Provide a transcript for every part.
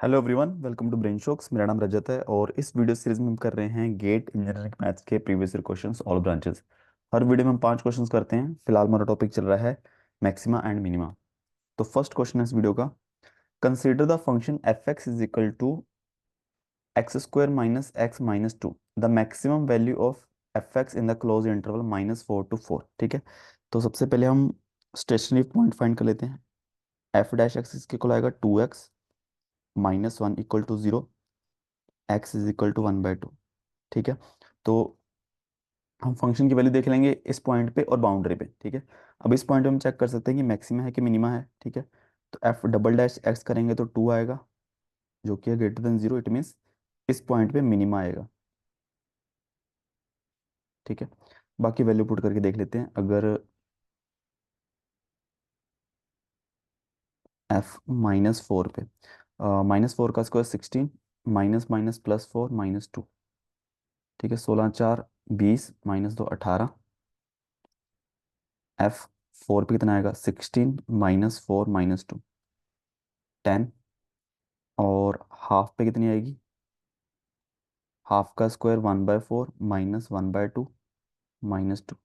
Hello everyone, welcome to brain shocks. मेरा नाम रजत है और इस वीडियो सीरीज में हम कर रहे हैं गेट इंजीनियरिंग मैथ्स के previous year questions all branches. हर वीडियो में हम 5 क्वेश्चंस करते हैं। फिलहाल हमारा टॉपिक चल रहा है मैक्सिमा एंड मिनिमा। तो फर्स्ट क्वेश्चन है इस वीडियो का, consider the function F X is equal to X square minus X minus two, the maximum value of F X in the close interval -4 to 4। ठीक है, तो सबसे पहले हम स्टेशनरी पॉइंट फाइंड कर लेते हैं। एफ डैश एक्स इसके इक्वल आएगा 2x minus one equal to 0, X is equal to 1/2। ठीक है, तो हम फंक्शन की वैल्यू देख लेंगे इस पॉइंट पे और बाउंड्री पे। ठीक है, अब इस पॉइंट पे हम चेक कर सकते हैं कि मैक्सिमा है कि मिनिमा है। ठीक है, तो एफ डबल डैश एक्स करेंगे तो 2 आएगा, जो कि है ग्रेटर देन 0। इट मीन्स इस पॉइंट पे मिनिमा आएगा। ठीक है, बाकी वैल्यू पुट करके देख लेते हैं। अगर एफ -4 पे -4 का स्क्वायर 16, माइनस माइनस +4 -2। ठीक है, 16×4 = 20, -2 = 18। एफ 4 पे कितना आएगा, 16 -4 -2 10। और हाफ पे कितनी आएगी, हाफ का स्क्वायर 1/4 -1/2 -2।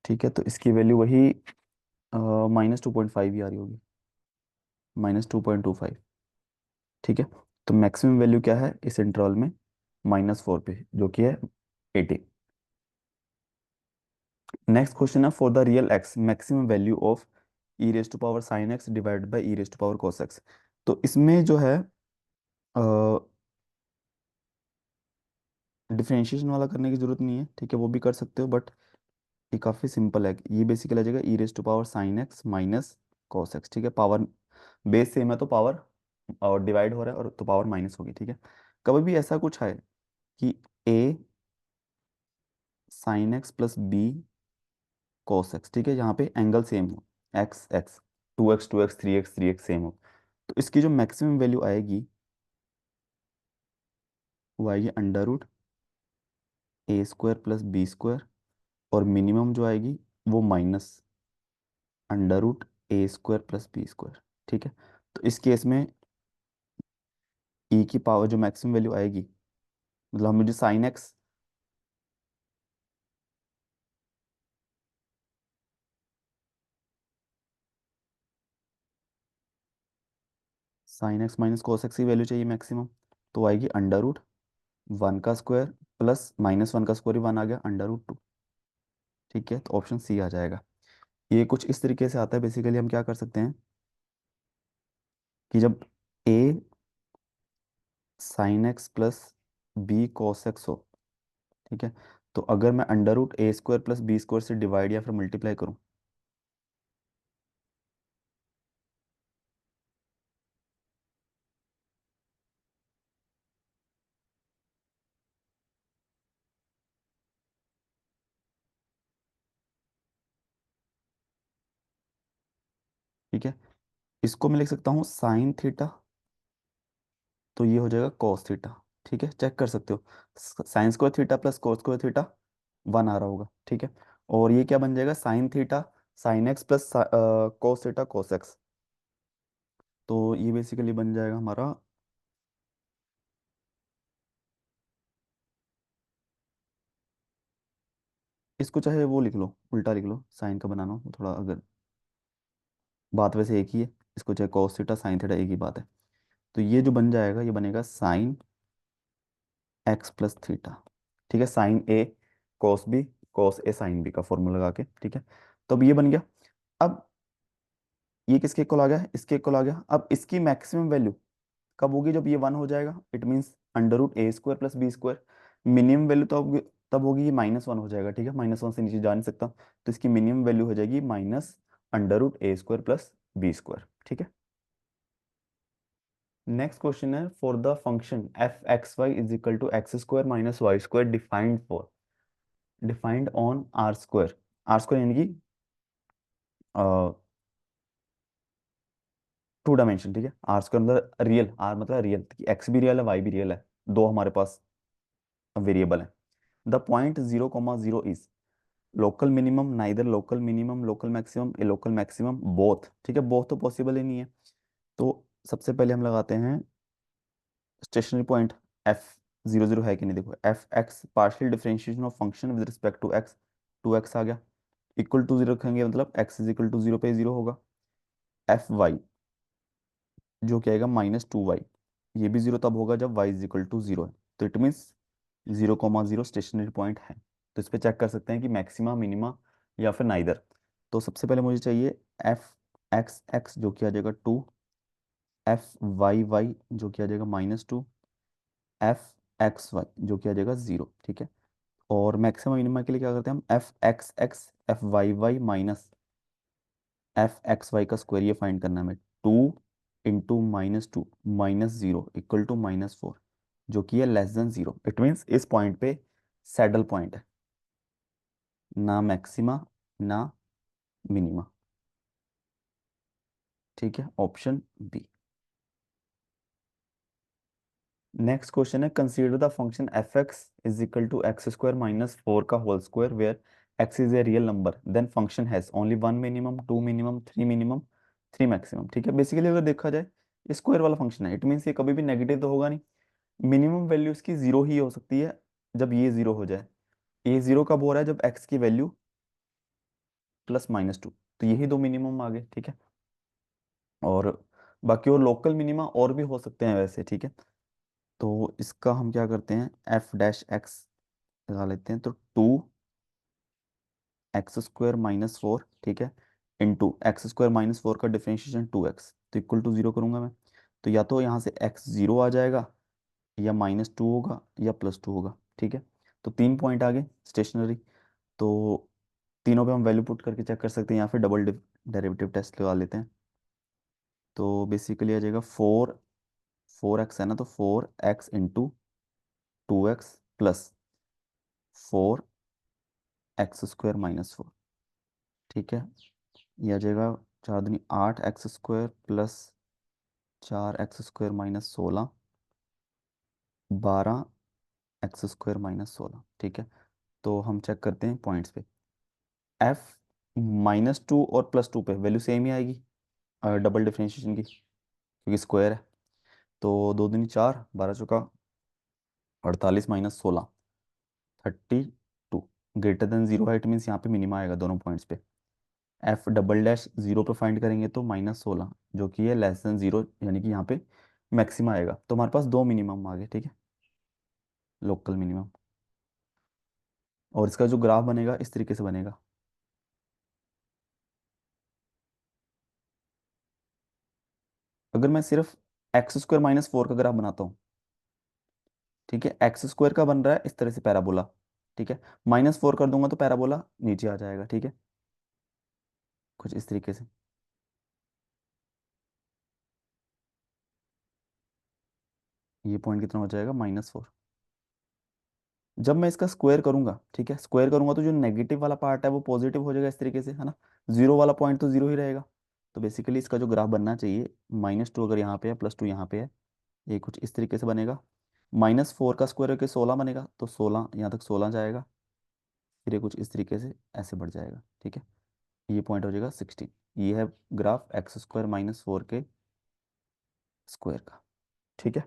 ठीक है, तो इसकी वैल्यू वही -2.5 ही आ रही होगी, -2.25। ठीक है, तो मैक्सिमम वैल्यू क्या है इस इंटरवल में, -4 पे, जो कि है 80। नेक्स्ट क्वेश्चन है, for the real X maximum value of E raise to power sine X divided by E raise to power cos X. तो इसमें जो है डिफरेंशिएशन वाला करने की जरूरत नहीं है। ठीक है, वो भी कर सकते हो, बट ये काफ़ी सिंपल है। ये बेसिकली आ जाएगा e raise to power sine x minus cos x. ठीक है, पावर बेस सेम है तो पावर और डिवाइड हो रहा है और तो पावर माइनस होगी। ठीक है, कभी भी ऐसा कुछ है कि a sine x plus b cos x, ठीक है, यहाँ पे एंगल सेम हो, x x, 2x 2x 3x 3x same हो, तो इसकी जो मैक्सिमम वैल्यू आएगी वो आएगी √a² प्लस b²। और मिनिमम जो आएगी वो माइनस √a² प्लस b²। ठीक है, तो इस केस में ई की पावर जो मैक्सिमम वैल्यू आएगी, मतलब हम मुझे sign x minus cos x की वैल्यू चाहिए मैक्सिमम, तो आएगी √1 का स्क्वायर प्लस -1 का स्क्वायर ही 1 आ गया, √2। ठीक है, तो ऑप्शन सी आ जाएगा। ये कुछ इस तरीके से आता है। बेसिकली हम क्या कर सकते हैं कि जब a sine x plus b cos x हो, ठीक है, तो अगर मैं √a² प्लस b² से डिवाइड या फिर मल्टीप्लाई करूं, ठीक है, इसको मैं लिख सकता हूँ साइन थीटा, तो ये हो जाएगा कॉस थीटा। ठीक है, चेक कर सकते हो, sine square theta plus cos square theta 1 आ रहा होगा। ठीक है, और ये क्या बन जाएगा, sine theta sine x plus cos theta cos x. तो ये बेसिकली बन जाएगा हमारा, इसको चाहे वो लिख लो, उल्टा लिख लो, साइन का बनाना हो थोड़ा, अगर बात वैसे एक ही है, इसको चाहे कॉस थीटा साइन थीटा एक ही बात है। तो ये जो बन जाएगा ये बनेगा साइन एक्स प्लस थीटा। ठीक है, sign A cos B, cos A sine B का फॉर्मूला लगा के। ठीक है, तो अब ये बन गया। अब ये किसके इक्वल आ गया, इसके इक्वल आ गया। अब इसकी मैक्सिमम वैल्यू कब होगी, जब ये 1 हो जाएगा। It means √a² plus b²। Minimum value तब होगी ये -1 हो जाएगा। ठीक है, -1 से नीचे जा नहीं सकता, तो इसकी मिनिमम वैल्यू हो जाएगी माइनस √a² प्लस b²। ठीक है, नेक्स्ट क्वेश्चन है, for the function F X Y is equal to x² minus y² defined on r²। r² यानी कि 2 डायमेंशन। ठीक है, r² मतलब रियल, r मतलब रियल, एक्स भी रियल है वाई भी रियल है, दो हमारे पास वेरिएबल है। The point 0,0 is local minimum, neither local minimum local maximum, A local maximum both. ठीक है, बोथ तो पॉसिबल ही नहीं है, तो सबसे पहले हम लगाते हैं स्टेशनरी पॉइंट एफ 0 0 है कि नहीं, देखो F X partial differentiation of function with respect to X, 2x आ गया, इक्वल टू 0 रखेंगे मतलब x इज इक्वल टू 0 पे 0 होगा। एफ वाई जो क्या आएगा -2y, ये भी 0 तब होगा जब y इज इक्वल टू 0 है, तो इट मीन्स 0,0 स्टेशनरी पॉइंट है। तो इस पे चेक कर सकते हैं कि मैक्सिमा मिनिमा या फिर नाइदर। तो सबसे पहले मुझे चाहिए एफ एक्स एक्स जो कि आ जाएगा 2, एफ वाई वाई जो कि आ जाएगा -2, एफ एक्स वाई जो कि आ जाएगा 0, ठीक है। और मैक्सिमम मिनिमा के लिए क्या करते हैं हम, F X X F Y Y minus F X Y का स्क्वायर, ये फाइंड करना है हमें। 2 × -2 -0 इक्वल टू -4 जो कि है <<0 इट मीन्स इस पॉइंट पे सैडल पॉइंट है, ना मैक्सिमा ना मिनिमा, ठीक है, ऑप्शन बी। नेक्स्ट क्वेश्चन है consider the function F X is equal to X square -4 का whole square where X is a real number then function has only 1 minimum 2 minimum 3 minimum 3 maximum, ठीक है। Basically अगर देखा जाए square वाला function है, it means ये कभी भी नेगेटिव तो होगा नहीं, मिनिमम वैल्यू इसकी 0 ही हो सकती है जब ये 0 हो जाए। ये 0 कब हो रहा है, जब एक्स की वैल्यू +-2, तो यही दो मिनिमम आ गए, ठीक है। और बाकी और लोकल मिनिमा और भी हो सकते हैं वैसे, ठीक है। तो इसका हम क्या करते हैं, एफ डैश एक्स लगा लेते हैं, तो 2x² - 4, ठीक है, इंटू x² - 4 का डिफरेंशिएशन 2x, तो इक्वल टू 0 करूंगा मैं। तो या तो यहाँ से x 0 आ जाएगा, या -2 होगा, या +2 होगा, ठीक है। तो 3 पॉइंट आ गए स्टेशनरी। तो तीनों पे हम वैल्यू पुट करके चेक कर सकते हैं, या फिर डबल डेरिवेटिव टेस्ट लगा लेते हैं। तो बेसिकली आ जाएगा 4x है ना, तो 4x into 2x plus 4x² - 4, ठीक है। ये आ जाएगा 4 दूनी 8 x² प्लस 4x² - 16, 12x² - 16, ठीक है। तो हम चेक करते हैं पॉइंट्स पे, एफ -2 और +2 पे वैल्यू सेम ही आएगी डबल डिफरेंशिएशन की, क्योंकि स्क्वायर है। तो 2 दूनी 4, 12 चौका 48 -16, 32, ग्रेटर देन 0 है, इट मीन्स यहाँ पे मिनिमा आएगा दोनों पॉइंट्स पे। एफ डबल डैश 0 पे फाइंड करेंगे तो -16 जो कि है <<0 यानी कि यहाँ पे मैक्सिमा आएगा। तो हमारे पास दो मिनिमम आ गए, ठीक है, लोकल मिनिमम। और इसका जो ग्राफ बनेगा इस तरीके से बनेगा। अगर मैं सिर्फ x² - 4 का ग्राफ बनाता हूँ, ठीक है, x² का बन रहा है इस तरह से पैराबोला, ठीक है, -4 कर दूंगा तो पैराबोला नीचे आ जाएगा, ठीक है, कुछ इस तरीके से। ये पॉइंट कितना हो जाएगा, -4। जब मैं इसका स्क्वायर करूंगा, ठीक है, स्क्वायर करूंगा तो जो नेगेटिव वाला पार्ट है वो पॉजिटिव हो जाएगा इस तरीके से, है ना, 0 वाला पॉइंट तो 0 ही रहेगा। तो बेसिकली इसका जो ग्राफ बनना चाहिए, -2 अगर यहाँ पे है, +2 यहाँ पे है, ये कुछ इस तरीके से बनेगा। -4 का स्क्वायर होकर 16 बनेगा, तो 16 यहाँ तक 16 जाएगा, फिर ये कुछ इस तरीके से ऐसे बढ़ जाएगा, ठीक है। ये पॉइंट हो जाएगा 16। ये है ग्राफ x² - 4 के स्क्वायर का, ठीक है।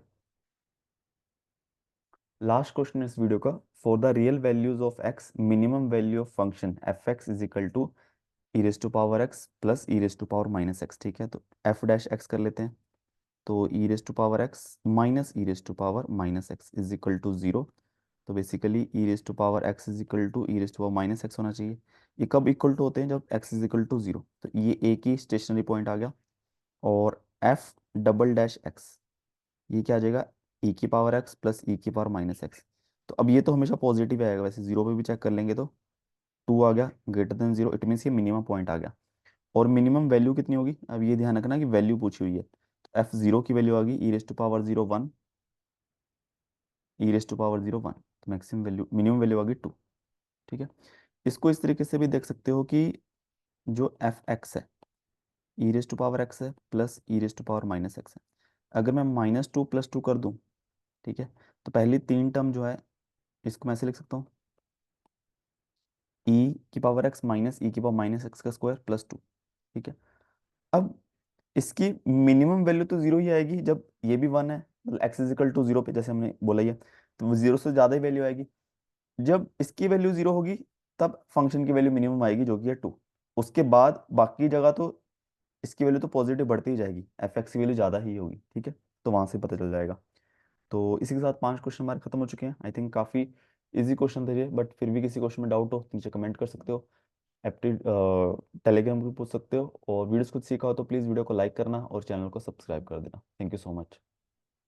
लास्ट क्वेश्चन इस वीडियो का, for the real values of x minimum value of function F X is equal to e⁻x plus e⁻−x, ठीक है। तो एफ डैश एक्स कर लेते हैं, तो e⁻x minus e⁻−x is equal to 0। तो basically e⁻x is equal to e⁻−x होना चाहिए। ये कब इक्वल टू होते हैं, जब x इज इक्वल टू 0, तो ये एक ही स्टेशनरी पॉइंट आ गया। और एफ डबल डैश एक्स, ये क्या आ जाएगा, e⁻x प्लस e⁻−x। तो अब ये तो हमेशा पॉजिटिव आएगा, वैसे 0 पे भी चेक कर लेंगे तो 2 आ गया, ग्रेटर देन 0, इट मीन्स ये मिनिमम पॉइंट आ गया। और मिनिमम वैल्यू कितनी होगी, अब ये ध्यान रखना कि वैल्यू पूछी हुई है, तो f की वैल्यू आ गई e⁻0 1, e⁻0 1, तो मैक्सिमम वैल्यू मिनिमम वैल्यू आ गई 2, ठीक है। इसको इस तरीके से भी देख सकते हो कि जो एफ एक्स है e⁻x है प्लस e⁻−x है, अगर मैं -2 +2 कर दूं, ठीक है, तो पहली तीन टर्म जो है इसको मैं ऐसे लिख सकता हूँ, e⁻x माइनस e⁻−x का स्क्वायर +2, ठीक है। अब इसकी मिनिमम वैल्यू तो जीरो ही आएगी जब ये भी वन है, मतलब एक्स इजिकल टू जीरो पे जैसे हमने बोला ही है, तो वो जीरो से ज़्यादा ही वैल्यू आएगी। जब इसकी वैल्यू जीरो होगी तब फंक्शन की वैल्यू मिनिमम आएगी जो कि है टू। उसके बाद बाकी जगह तो इसकी वैल्यू तो पॉजिटिव बढ़ती ही जाएगी, एफ एक्स की वैल्यू ज़्यादा ही होगी, ठीक है। तो वहां से पता चल जाएगा। तो इसी के साथ पांच क्वेश्चन हमारे खत्म हो चुके हैं। आई थिंक काफ़ी इजी क्वेश्चन थे ये, बट फिर भी किसी क्वेश्चन में डाउट हो तो नीचे कमेंट कर सकते हो। एप्टी टेलीग्राम ग्रुप पूछ सकते हो, और वीडियोस कुछ सीखा हो तो प्लीज़ वीडियो को लाइक करना और चैनल को सब्सक्राइब कर देना। Thank you so much.